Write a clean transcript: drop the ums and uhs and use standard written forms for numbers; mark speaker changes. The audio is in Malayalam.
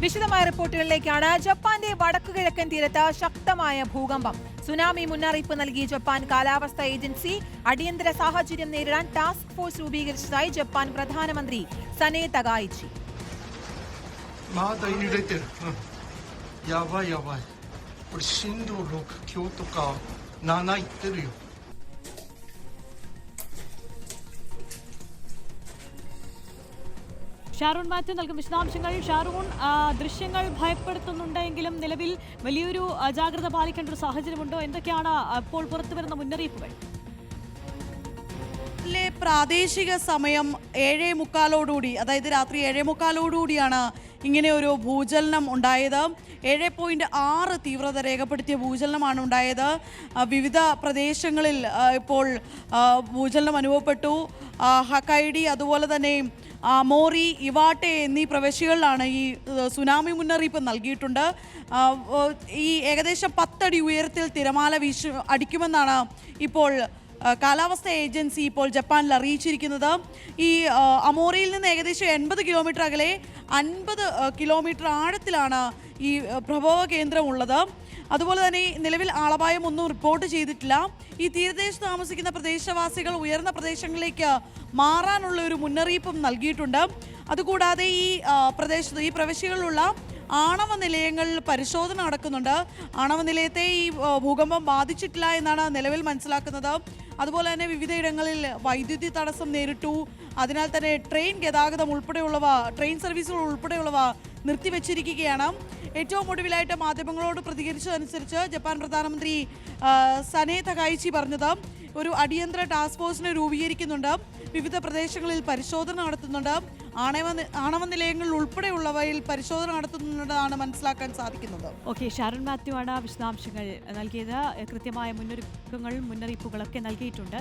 Speaker 1: വിശദമായ റിപ്പോർട്ടുകളിലേക്കാണ്. ജപ്പാന്റെ വടക്കുകിഴക്കൻ തീരത്ത് ശക്തമായ ഭൂകമ്പം. സുനാമി മുന്നറിയിപ്പ് നൽകി ജപ്പാൻ കാലാവസ്ഥാ ഏജൻസി. അടിയന്തര സാഹചര്യം നേരിടാൻ ടാസ്ക് ഫോഴ്സ് രൂപീകരിച്ചതായി ജപ്പാൻ പ്രധാനമന്ത്രി സനെ തകായിച്ചി.
Speaker 2: ഷാരൂൺ മാത്യു നൽകും വിശദാംശങ്ങൾ. ഷാരൂൺ, ദൃശ്യങ്ങൾ ഭയപ്പെടുത്തുന്നുണ്ടെങ്കിലും നിലവിൽ വലിയൊരു ജാഗ്രത പാലിക്കേണ്ട ഒരു സാഹചര്യമുണ്ടോ? എന്തൊക്കെയാണ് ഇപ്പോൾ പുറത്തുവരുന്ന മുന്നറിയിപ്പുകൾ?
Speaker 3: പ്രാദേശിക സമയം 7:45, അതായത് രാത്രി 7:45 ഇങ്ങനെ ഒരു ഭൂചലനം ഉണ്ടായത്. 7.6 തീവ്രത രേഖപ്പെടുത്തിയ ഭൂചലനമാണ് ഉണ്ടായത്. വിവിധ പ്രദേശങ്ങളിൽ ഇപ്പോൾ ഭൂചലനം അനുഭവപ്പെട്ടു. ഹക്കൈഡി, അതുപോലെ തന്നെ മോറി, ഇവാട്ടെ എന്നീ പ്രവിശ്യകളിലാണ് ഈ സുനാമി മുന്നറിയിപ്പ് നൽകിയിട്ടുണ്ട്. ഈ ഏകദേശം 10 അടി ഉയരത്തിൽ തിരമാല അടിക്കുമെന്നാണ് ഇപ്പോൾ കാലാവസ്ഥാ ഏജൻസി ഇപ്പോൾ ജപ്പാനിൽ അറിയിച്ചിരിക്കുന്നത്. ഈ അമോറിയിൽ നിന്ന് ഏകദേശം 80 കിലോമീറ്റർ അകലെ 50 കിലോമീറ്റർ ആഴത്തിലാണ് ഈ പ്രഭവ കേന്ദ്രമുള്ളത്. അതുപോലെ തന്നെ നിലവിൽ ആളപായം ഒന്നും റിപ്പോർട്ട് ചെയ്തിട്ടില്ല. ഈ തീരദേശത്ത് താമസിക്കുന്ന പ്രദേശവാസികൾ ഉയർന്ന പ്രദേശങ്ങളിലേക്ക് മാറാനുള്ള ഒരു മുന്നറിയിപ്പും നൽകിയിട്ടുണ്ട്. അതുകൂടാതെ ഈ പ്രവിശ്യകളിലുള്ള ആണവ നിലയങ്ങളിൽ പരിശോധന നടക്കുന്നുണ്ട്. ആണവ നിലയത്തെ ഈ ഭൂകമ്പം ബാധിച്ചിട്ടില്ല എന്നാണ് നിലവിൽ മനസ്സിലാക്കുന്നത്. അതുപോലെ തന്നെ വിവിധയിടങ്ങളിൽ വൈദ്യുതി തടസ്സം നേരിട്ടു. അതിനാൽ തന്നെ ട്രെയിൻ ഗതാഗതം ഉൾപ്പെടെയുള്ളവ, ട്രെയിൻ സർവീസുകൾ ഉൾപ്പെടെയുള്ളവ നിർത്തിവെച്ചിരിക്കുകയാണ്. ഏറ്റവും ഒടുവിലായിട്ട് മാധ്യമങ്ങളോട് പ്രതികരിച്ചതനുസരിച്ച് ജപ്പാൻ പ്രധാനമന്ത്രി സനെ തകായിച്ചി പറഞ്ഞത് ഒരു അടിയന്തര ടാസ്ക് ഫോഴ്സിനെ രൂപീകരിക്കുന്നുണ്ട്. വിവിധ പ്രദേശങ്ങളിൽ പരിശോധന നടത്തുന്നുണ്ട്. ആണവ നിലയങ്ങളിൽ ഉൾപ്പെടെയുള്ളവയിൽ പരിശോധന നടത്തുന്നുണ്ടെന്നാണ് മനസ്സിലാക്കാൻ സാധിക്കുന്നത്.
Speaker 2: ഓക്കെ, ഷാരൂൺ മാത്യു ആണ് വിശദാംശങ്ങൾ നൽകിയത്. കൃത്യമായ മുന്നറിയിപ്പുകളൊക്കെ നൽകിയിട്ടുണ്ട്.